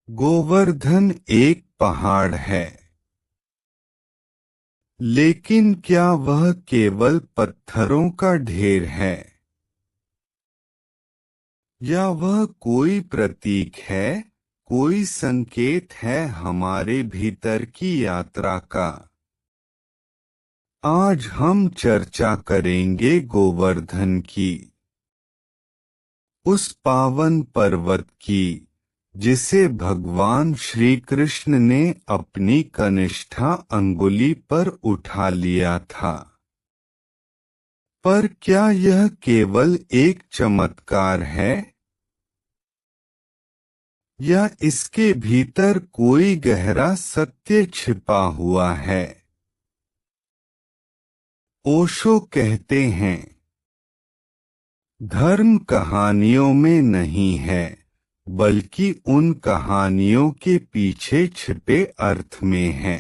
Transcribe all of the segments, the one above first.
गोवर्धन एक पहाड़ है, लेकिन क्या वह केवल पत्थरों का ढेर है, या वह कोई प्रतीक है, कोई संकेत है हमारे भीतर की यात्रा का। आज हम चर्चा करेंगे गोवर्धन की, उस पावन पर्वत की जिसे भगवान श्री कृष्ण ने अपनी कनिष्ठा अंगुली पर उठा लिया था। पर क्या यह केवल एक चमत्कार है, या इसके भीतर कोई गहरा सत्य छिपा हुआ है? ओशो कहते हैं, धर्म कहानियों में नहीं है, बल्कि उन कहानियों के पीछे छिपे अर्थ में है।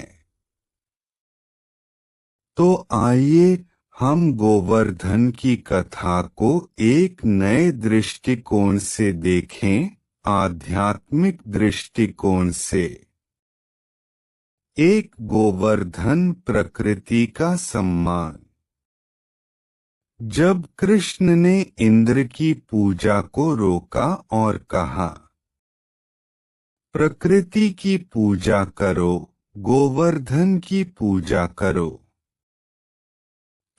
तो आइए हम गोवर्धन की कथा को एक नए दृष्टिकोण से देखें, आध्यात्मिक दृष्टिकोण से। एक गोवर्धन प्रकृति का सम्मान। जब कृष्ण ने इंद्र की पूजा को रोका और कहा, प्रकृति की पूजा करो, गोवर्धन की पूजा करो,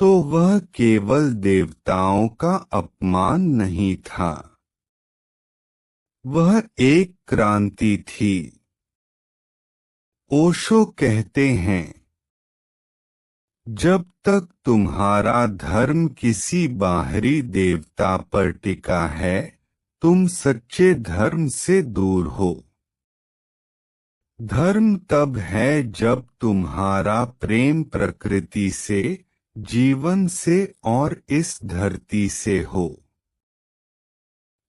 तो वह केवल देवताओं का अपमान नहीं था, वह एक क्रांति थी। ओशो कहते हैं, जब तक तुम्हारा धर्म किसी बाहरी देवता पर टिका है, तुम सच्चे धर्म से दूर हो। धर्म तब है जब तुम्हारा प्रेम प्रकृति से, जीवन से और इस धरती से हो।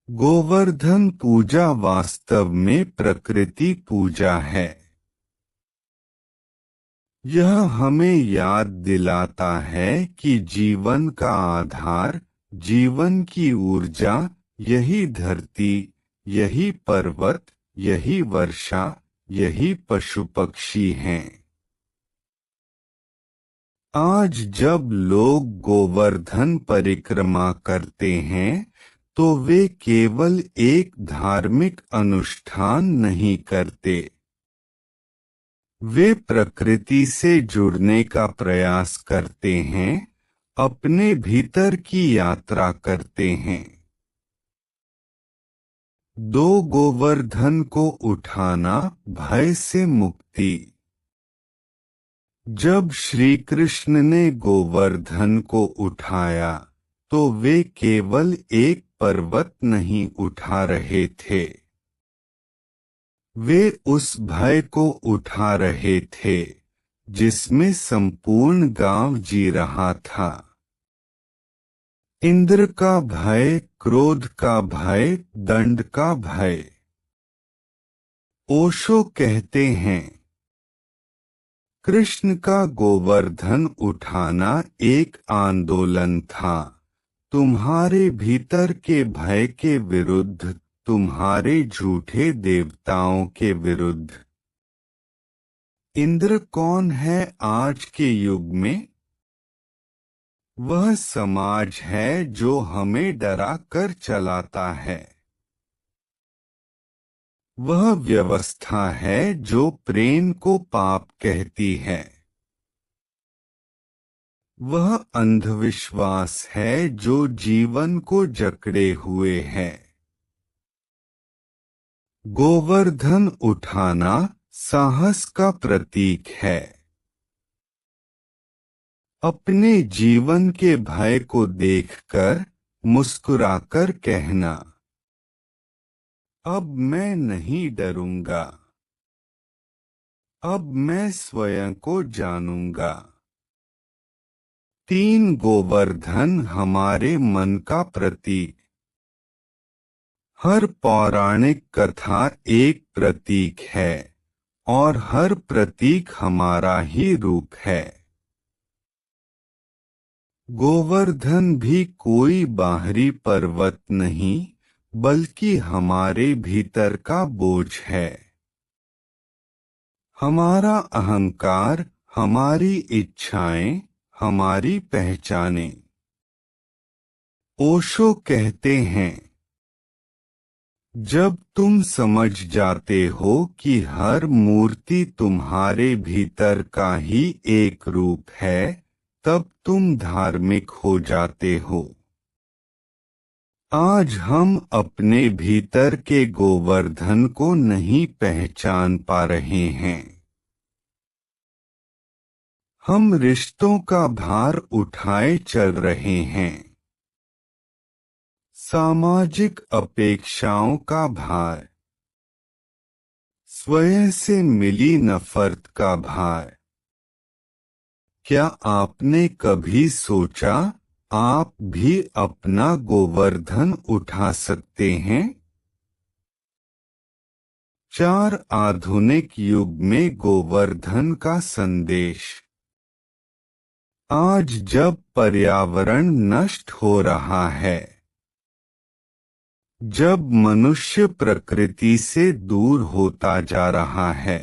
गोवर्धन पूजा वास्तव में प्रकृति पूजा है। यह हमें याद दिलाता है कि जीवन का आधार, जीवन की ऊर्जा, यही धरती, यही पर्वत, यही वर्षा, यही पशु पक्षी हैं। आज जब लोग गोवर्धन परिक्रमा करते हैं, तो वे केवल एक धार्मिक अनुष्ठान नहीं करते, वे प्रकृति से जुड़ने का प्रयास करते हैं, अपने भीतर की यात्रा करते हैं। दो गोवर्धन को उठाना, भय से मुक्ति। जब श्री कृष्ण ने गोवर्धन को उठाया, तो वे केवल एक पर्वत नहीं उठा रहे थे, वे उस भय को उठा रहे थे जिसमें संपूर्ण गांव जी रहा था। इंद्र का भय, क्रोध का भय, दंड का भय। ओशो कहते हैं, कृष्ण का गोवर्धन उठाना एक आंदोलन था, तुम्हारे भीतर के भय के विरुद्ध, तुम्हारे झूठे देवताओं के विरुद्ध। इंद्र कौन है आज के युग में? वह समाज है जो हमें डरा कर चलाता है। वह व्यवस्था है जो प्रेम को पाप कहती है। वह अंधविश्वास है जो जीवन को जकड़े हुए है। गोवर्धन उठाना साहस का प्रतीक है। अपने जीवन के भय को देखकर मुस्कुराकर कहना, अब मैं नहीं डरूंगा, अब मैं स्वयं को जानूंगा। 3 गोवर्धन हमारे मन का प्रतीक। हर पौराणिक कथा एक प्रतीक है, और हर प्रतीक हमारा ही रूप है। गोवर्धन भी कोई बाहरी पर्वत नहीं, बल्कि हमारे भीतर का बोझ है। हमारा अहंकार, हमारी इच्छाएं, हमारी पहचानें। ओशो कहते हैं, जब तुम समझ जाते हो कि हर मूर्ति तुम्हारे भीतर का ही एक रूप है, तब तुम धार्मिक हो जाते हो। आज हम अपने भीतर के गोवर्धन को नहीं पहचान पा रहे हैं। हम रिश्तों का भार उठाए चल रहे हैं, सामाजिक अपेक्षाओं का भार, स्वयं से मिली नफरत का भार। क्या आपने कभी सोचा आप भी अपना गोवर्धन उठा सकते हैं? 4 आधुनिक युग में गोवर्धन का संदेश। आज जब पर्यावरण नष्ट हो रहा है, जब मनुष्य प्रकृति से दूर होता जा रहा है,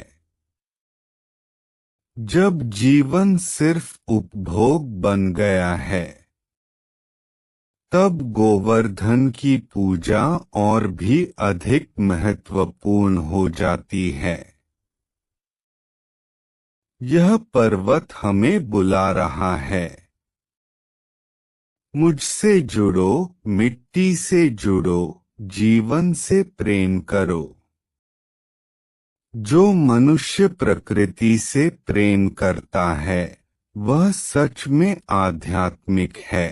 जब जीवन सिर्फ उपभोग बन गया है, तब गोवर्धन की पूजा और भी अधिक महत्वपूर्ण हो जाती है। यह पर्वत हमें बुला रहा है, मुझसे जुड़ो, मिट्टी से जुड़ो, जीवन से प्रेम करो। जो मनुष्य प्रकृति से प्रेम करता है, वह सच में आध्यात्मिक है।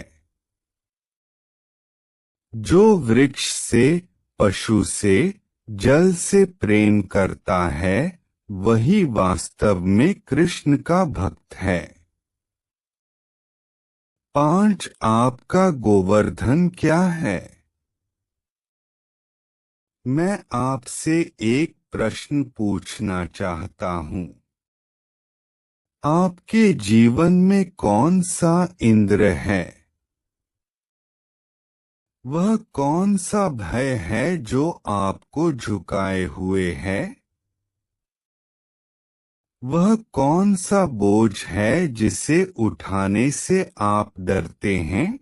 जो वृक्ष से, पशु से, जल से प्रेम करता है, वही वास्तव में कृष्ण का भक्त है। 5 आपका गोवर्धन क्या है? मैं आपसे एक प्रश्न पूछना चाहता हूँ। आपके जीवन में कौन सा इंद्र है? वह कौन सा भय है जो आपको झुकाए हुए है? वह कौन सा बोझ है जिसे उठाने से आप डरते हैं?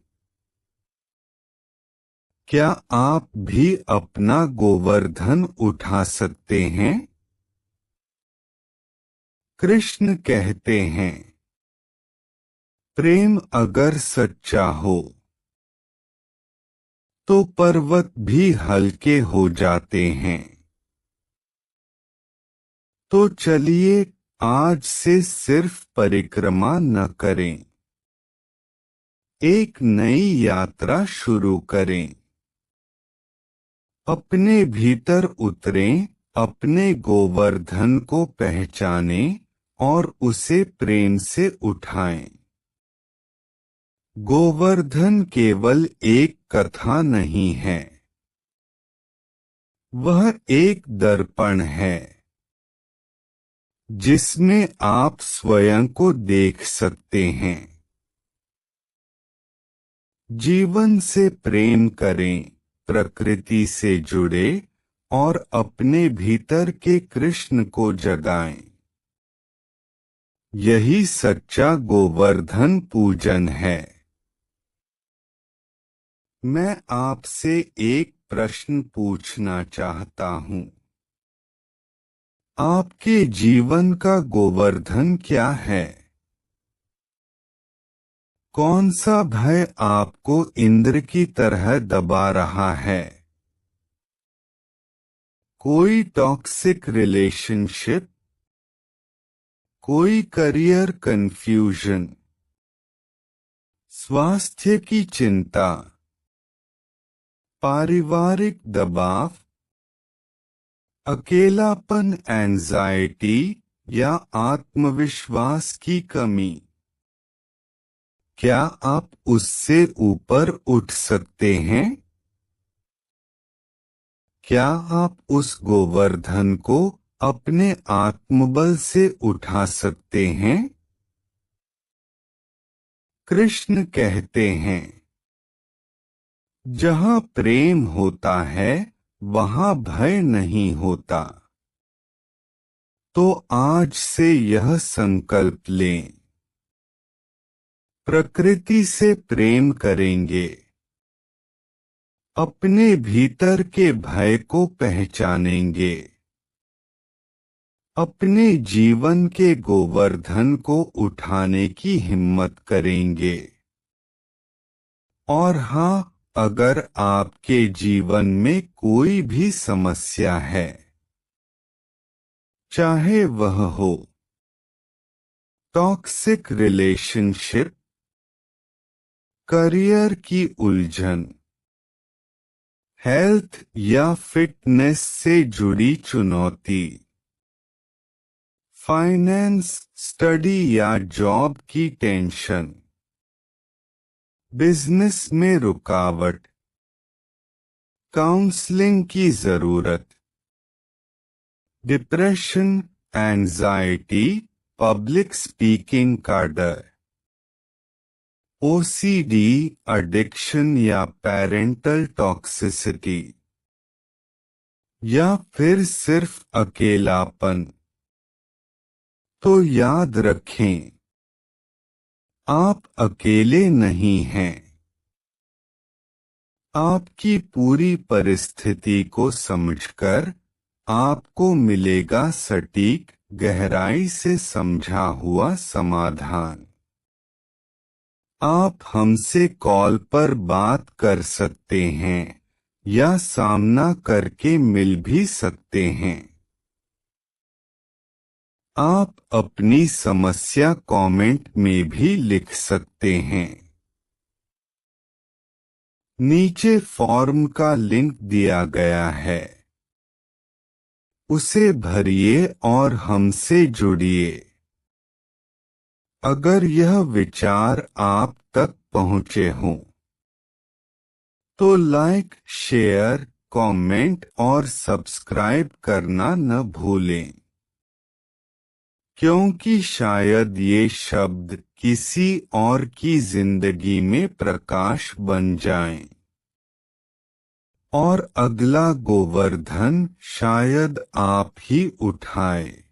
क्या आप भी अपना गोवर्धन उठा सकते हैं? कृष्ण कहते हैं, प्रेम अगर सच्चा हो तो पर्वत भी हल्के हो जाते हैं। तो चलिए आज से सिर्फ परिक्रमा न करें, एक नई यात्रा शुरू करें। अपने भीतर उतरें, अपने गोवर्धन को पहचानें और उसे प्रेम से उठाएं। गोवर्धन केवल एक कथा नहीं है, वह एक दर्पण है जिसमें आप स्वयं को देख सकते हैं। जीवन से प्रेम करें, प्रकृति से जुड़े और अपने भीतर के कृष्ण को जगाएं। यही सच्चा गोवर्धन पूजन है। मैं आपसे एक प्रश्न पूछना चाहता हूँ। आपके जीवन का गोवर्धन क्या है? कौन सा भय आपको इंद्र की तरह दबा रहा है? कोई टॉक्सिक रिलेशनशिप, कोई करियर कंफ्यूजन, स्वास्थ्य की चिंता, पारिवारिक दबाव, अकेलापन, एंजाइटी या आत्मविश्वास की कमी। क्या आप उससे ऊपर उठ सकते हैं? क्या आप उस गोवर्धन को अपने आत्मबल से उठा सकते हैं? कृष्ण कहते हैं, जहाँ प्रेम होता है, वहाँ भय नहीं होता। तो आज से यह संकल्प लें, प्रकृति से प्रेम करेंगे, अपने भीतर के भय को पहचानेंगे, अपने जीवन के गोवर्धन को उठाने की हिम्मत करेंगे। और हाँ, अगर आपके जीवन में कोई भी समस्या है, चाहे वह हो टॉक्सिक रिलेशनशिप, करियर की उलझन, हेल्थ या फिटनेस से जुड़ी चुनौती, फाइनेंस, स्टडी या जॉब की टेंशन, बिजनेस में रुकावट, काउंसलिंग की जरूरत, डिप्रेशन, एंजाइटी, पब्लिक स्पीकिंग का डर, ओसीडी, एडिक्शन या पेरेंटल टॉक्सिसिटी, या फिर सिर्फ अकेलापन, तो याद रखें, आप अकेले नहीं हैं। आपकी पूरी परिस्थिति को समझकर आपको मिलेगा सटीक, गहराई से समझा हुआ समाधान। आप हमसे कॉल पर बात कर सकते हैं या सामना करके मिल भी सकते हैं। आप अपनी समस्या कमेंट में भी लिख सकते हैं। नीचे फॉर्म का लिंक दिया गया है, उसे भरिए और हमसे जुड़िए। अगर यह विचार आप तक पहुँचे हों तो लाइक, शेयर, कमेंट और सब्सक्राइब करना न भूलें, क्योंकि शायद ये शब्द किसी और की जिंदगी में प्रकाश बन जाएं और अगला गोवर्धन शायद आप ही उठाएं।